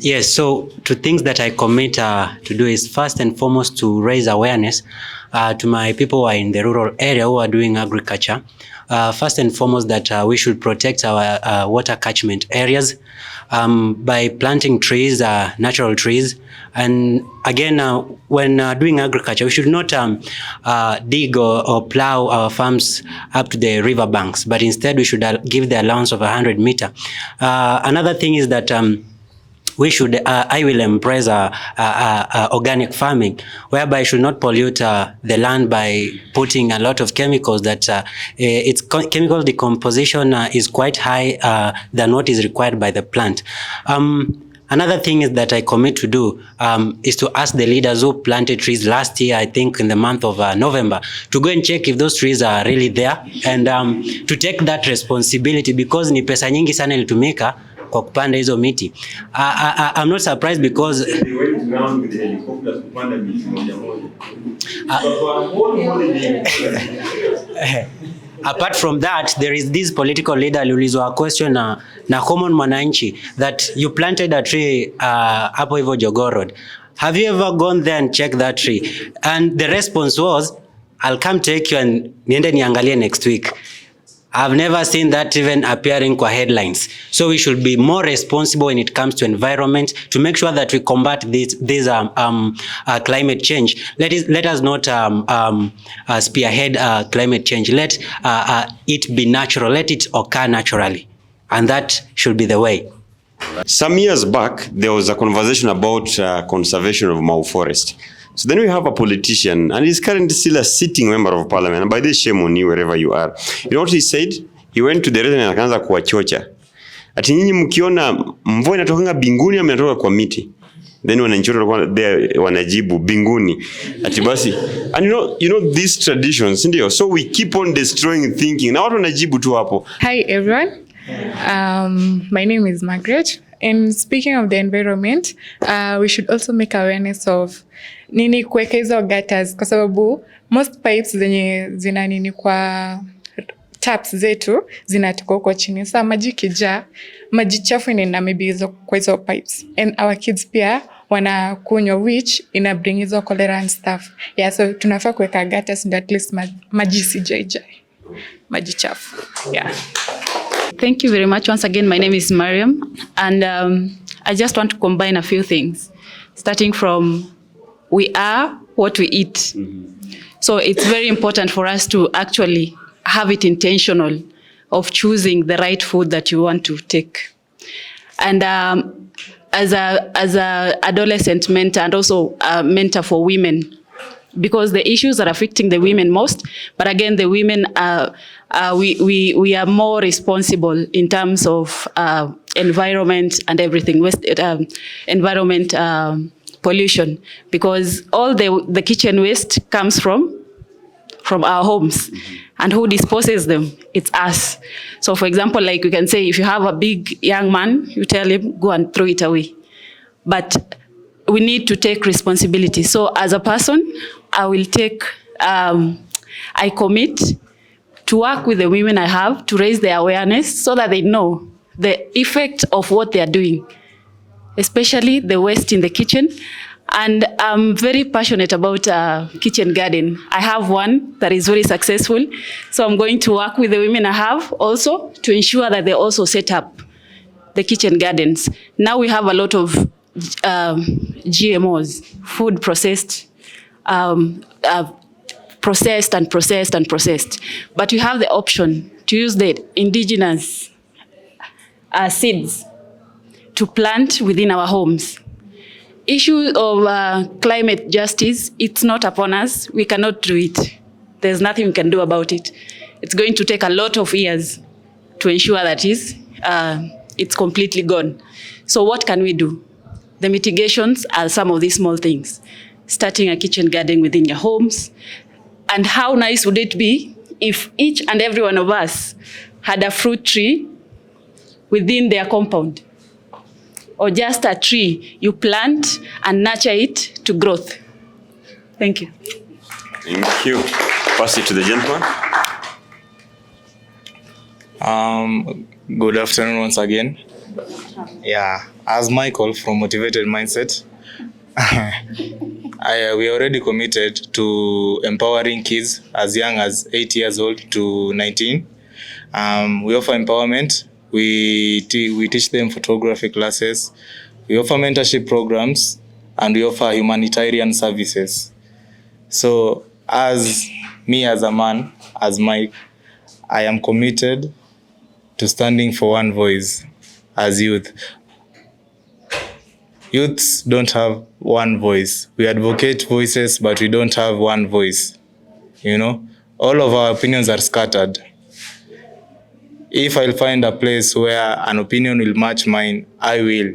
Yes, so two things that I commit to do is first and foremost to raise awareness to my people who are in the rural area who are doing agriculture. First and foremost that we should protect our water catchment areas by planting trees, natural trees. And again, when doing agriculture, we should not dig or plow our farms up to the river banks, but instead we should give the allowance of 100 meters. Another thing is that we should, I will embrace organic farming, whereby I should not pollute the land by putting a lot of chemicals that its chemical decomposition is quite high than what is required by the plant. Another thing is that I commit to do is to ask the leaders who planted trees last year, I think in the month of November, to go and check if those trees are really there and to take that responsibility, because ni pesa nyingi sana ilitumika kwa kupanda hizo miti. I'm not surprised because they went down with the helicopters kupanda miti moja moja. Apart from that, there is this political leader aliulizwa a question na common mwananchi that you planted a tree hapo hivyo Jogoo Road. Have you ever gone there and checked that tree? And the response was, I'll come take you and niende niangalie next week. I've never seen that even appearing kwa headlines. So we should be more responsible when it comes to environment to make sure that we combat this climate change. Let us not spearhead climate change. Let it be natural. Let it occur naturally. And that should be the way. Some years back, there was a conversation about conservation of Mau Forest. So then we have a politician, and he's currently still a sitting member of parliament. And by this, shame on you, wherever you are. You know what he said? He went to the resident and akaanza kuwachocha. Ati nyinyi mkiona mvua inatokanga binguni ama inatoka kwa miti. Then wananchi wote wanajibu binguni. Ati basi. And you know these traditions, ndio. So we keep on destroying thinking. Na watu wanajibu tu hapo. Hi everyone. My name is Margaret. And speaking of the environment, we should also make awareness of nini kuweka hizo gutters, kwa sababu most pipes zenye zina nini kwa taps zetu zinatoka huko chini. Sasa maji kijaa, maji chafu inaenda maybe hizo kwa hizo pipes. And our kids pia wanakunywa, which ina bring hizo cholera and stuff. Yeah, so tunafaa kuweka gutters ndio at least maji sijaijai. Maji chafu. Yeah. Thank you very much. Once again, my name is Mariam, and I just want to combine a few things, starting from we are what we eat. So it's very important for us to actually have it intentional of choosing the right food that you want to take. And as a adolescent mentor and also a mentor for women, because the issues are affecting the women most, but again, the women we are more responsible in terms of environment and everything, environment pollution, because all the kitchen waste comes from our homes. And who disposes them? It's us. So for example, like you can say, if you have a big young man, you tell him, go and throw it away. But we need to take responsibility. So as a person, I will take, I commit to work with the women I have to raise their awareness so that they know the effect of what they are doing, especially the waste in the kitchen. And I'm very passionate about kitchen garden. I have one that is very successful. So I'm going to work with the women I have also to ensure that they also set up the kitchen gardens. Now we have a lot of GMOs, food processed, processed and processed and processed. But we have the option to use the indigenous seeds to plant within our homes. Issue of climate justice, it's not upon us. We cannot do it. There's nothing we can do about it. It's going to take a lot of years to ensure that it's completely gone. So what can we do? The mitigations are some of these small things. Starting a kitchen garden within your homes. And how nice would it be if each and every one of us had a fruit tree within their compound? Or just a tree you plant and nurture it to growth. Thank you. Thank you. Pass it to the gentleman. Good afternoon once again. Yeah, as Michael from Motivated Mindset, we already committed to empowering kids as young as 8 years old to 19. We offer empowerment. We teach them photography classes. We offer mentorship programs, and we offer humanitarian services. So as me as a man, as Mike, I am committed to standing for one voice as youth. Youths don't have one voice. We advocate voices, but we don't have one voice. You know, all of our opinions are scattered. If I'll find a place where an opinion will match mine, I will.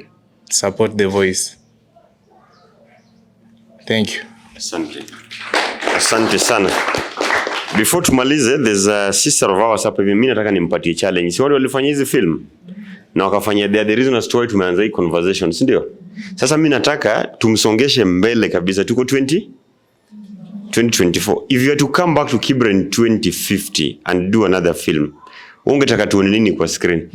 support the voice. Thank you. Asante sana. Before tumalize, there's a sister of ours hapa hivi, mimi nataka nimpatie challenge. Si wale walifanya hizi film na wakafanya the reason as to why tumeanza hii conversation, si ndio? Sasa mimi nataka tumsongeshe mbele kabisa. Tuko 2024. If you are to come back to Kibera in 2050 and do another film, ungetaka tuone nini kwa screen?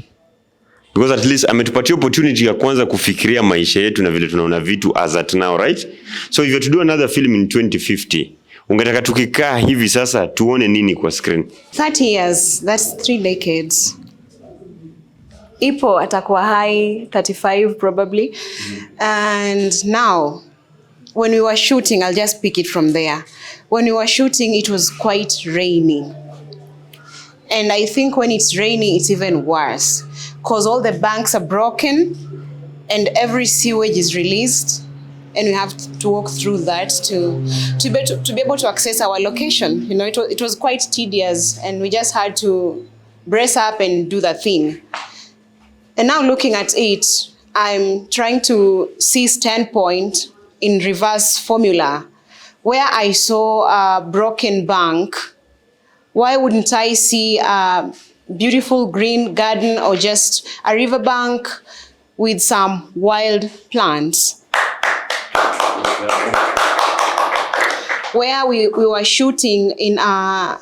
Because at least ametupatia opportunity ya kwanza kufikiria maisha yetu na vile tunaona vitu as at now, right? So if you are to do another film in 2050, ungetaka tukikaa hivi sasa tuone nini kwa screen? 30 years, that's 3 decades. Ipo atakuwa high 35 probably. And now, when we were shooting, I'll just pick it from there. When we were shooting, it was quite raining. And I think when it's raining, it's even worse. Because all the banks are broken and every sewage is released. And we have to walk through that to be able to access our location. You know, it was quite tedious and we just had to brace up and do the thing. And now looking at it, I'm trying to see standpoint in reverse formula. Where I saw a broken bank, why wouldn't I see a beautiful green garden or just a riverbank with some wild plants? Where we were shooting in a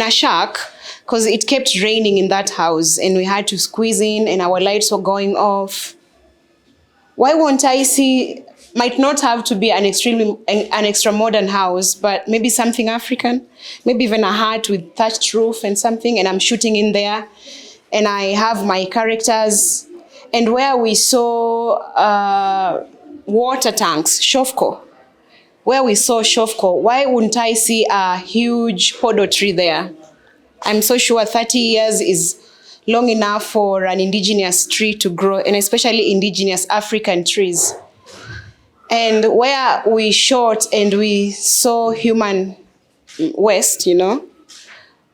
shack, because it kept raining in that house and we had to squeeze in and our lights were going off. Why won't I see, might not have to be an extra modern house, but maybe something African, maybe even a hut with thatched roof and something, and I'm shooting in there and I have my characters. And where we saw water tanks, Shofko, where we saw Shofko, why wouldn't I see a huge podo tree there? I'm so sure 30 years is long enough for an indigenous tree to grow, and especially indigenous African trees. And where we shot and we saw human waste, you know,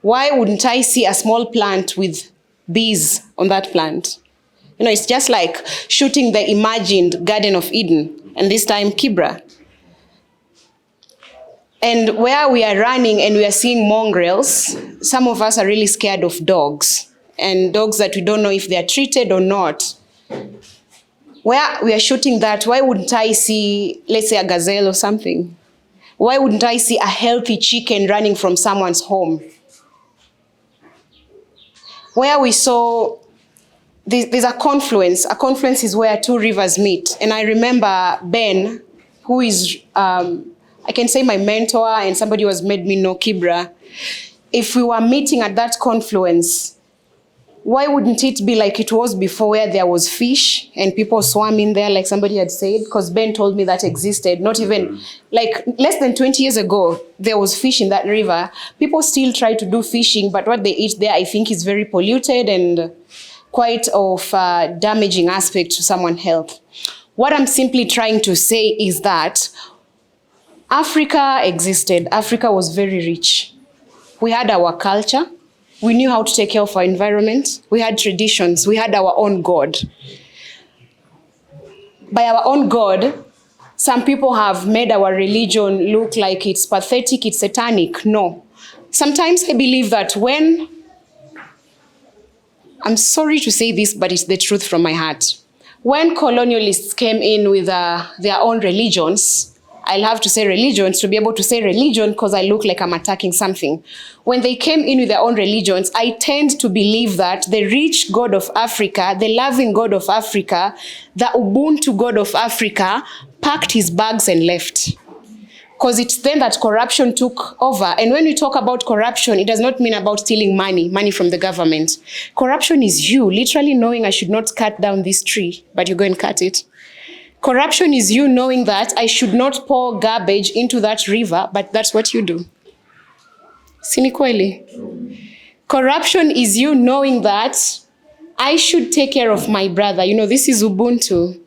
why wouldn't I see a small plant with bees on that plant? You know, it's just like shooting the imagined Garden of Eden, and this time Kibera. And where we are running and we are seeing mongrels, some of us are really scared of dogs, and dogs that we don't know if they are treated or not. Where we are shooting that, why wouldn't I see, let's say, a gazelle or something? Why wouldn't I see a healthy chicken running from someone's home? Where we saw, there's a confluence. A confluence is where 2 rivers meet. And I remember Ben, who is, I can say my mentor and somebody who has made me know Kibera. If we were meeting at that confluence, why wouldn't it be like it was before, where there was fish and people swam in there like somebody had said? Because Ben told me that existed. Not even, like less than 20 years ago, there was fish in that river. People still try to do fishing, but what they eat there, I think, is very polluted and quite of a damaging aspect to someone's health. What I'm simply trying to say is that Africa existed. Africa was very rich. We had our culture. We knew how to take care of our environment. We had traditions. We had our own God. By our own God, some people have made our religion look like it's pathetic, it's satanic. No. Sometimes I believe that when, I'm sorry to say this, but it's the truth from my heart. When colonialists came in with their own religions, I'll have to say religions to be able to say religion because I look like I'm attacking something. When they came in with their own religions, I tend to believe that the rich God of Africa, the loving God of Africa, the Ubuntu God of Africa, packed his bags and left. Because it's then that corruption took over. And when we talk about corruption, it does not mean about stealing money from the government. Corruption is you literally knowing I should not cut down this tree, but you go and cut it. Corruption is you knowing that I should not pour garbage into that river, but that's what you do. Si kweli? Corruption is you knowing that I should take care of my brother. You know, this is Ubuntu,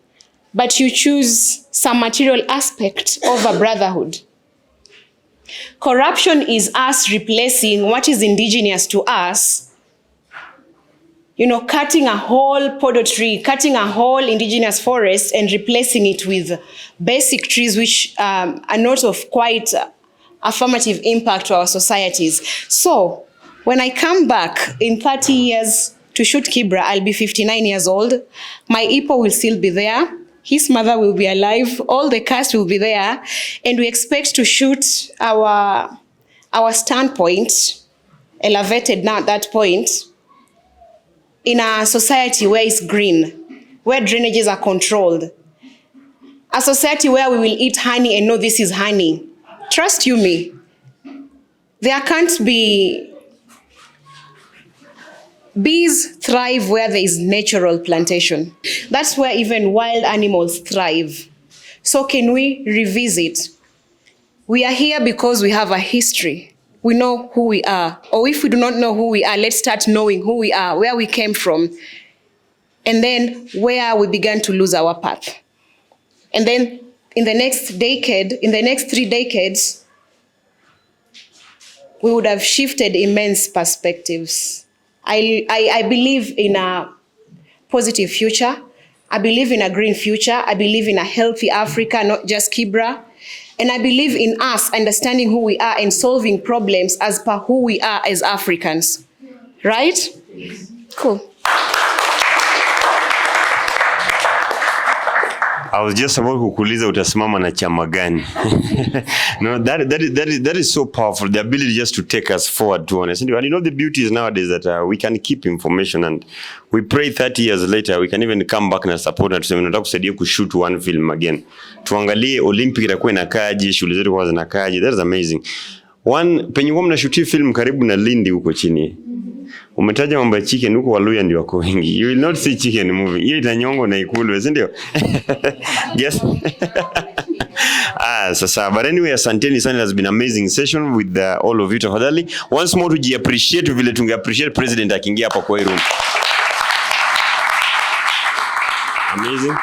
but you choose some material aspect over brotherhood. Corruption is us replacing what is indigenous to us cutting a whole podo tree, cutting a whole indigenous forest and replacing it with basic trees which are not of quite affirmative impact to our societies. So when I come back in 30 years to shoot Kibera, I'll be 59 years old. My Ipo will still be there. His mother will be alive. All the cast will be there. And we expect to shoot our standpoint, elevated now at that point, in a society where it's green, where drainages are controlled. A society where we will eat honey and know this is honey. Trust you me. There can't be... Bees thrive where there is natural plantation. That's where even wild animals thrive. So can we revisit? We are here because we have a history. We know who we are. Or if we do not know who we are, let's start knowing who we are, where we came from, and then where we began to lose our path. And then in the next decade, in the next 3 decades, we would have shifted immense perspectives. I believe in a positive future. I believe in a green future. I believe in a healthy Africa, not just Kibera. And I believe in us understanding who we are and solving problems as per who we are as Africans. Right? Cool. I was just about kukuuliza utasimama na chama gani. No, that is so powerful. The ability just to take us forward, to honest. And the beauty is nowadays that we can keep information, and we pray 30 years later we can even come back na support na tuseme nataka kusaidia kushoot one film again. Tuangalie Olympic itakuwa inakaaje, shule zetu kwa zinakaaje. That is amazing. Penye kwa mnashutia film karibu na Lindi huko chini. Umetaja mambo ya chicken huko Waluya ndio wako wengi. You will not see chicken movie. Hiyo itanyongo na ikulu, si ndio? Yes. Sasa, but anyway, asanteni sana. It has been amazing session with all of you. Tafadhali once more to appreciate vile tunge appreciate president akiingia hapa kwa room. Amazing.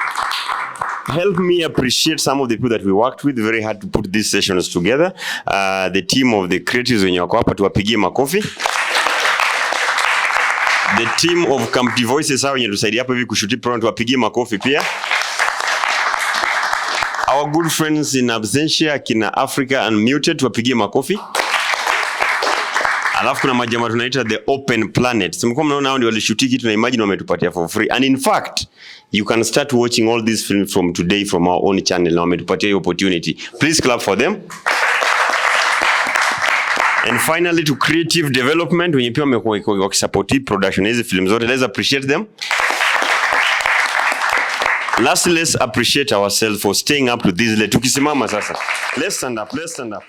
Help me appreciate some of the people that we worked with. Very hard to put these sessions together. The team of the creatives wenye wako hapa, tuwapigie makofi. The team of Crtve Voices hao wenye tusaidia hapa hivi kushuti program, tuwapigie makofi pia. Our good friends in absentia kina Africa Unmuted, tuwapigie makofi. Alafu kuna majamaa tunaita The Open Planet. Simkuwa mnaona hao ndio walishuti kitu na imagine wametupatia for free. And in fact, you can start watching all these films from today from our own channel na wametupatia hiyo opportunity. Please clap for them. And finally to creative development, wenye pia wakisupport production hizi film zote, let's appreciate them. Lastly, let's appreciate ourselves for staying up to this late. Tukisimama sasa. Let's stand up.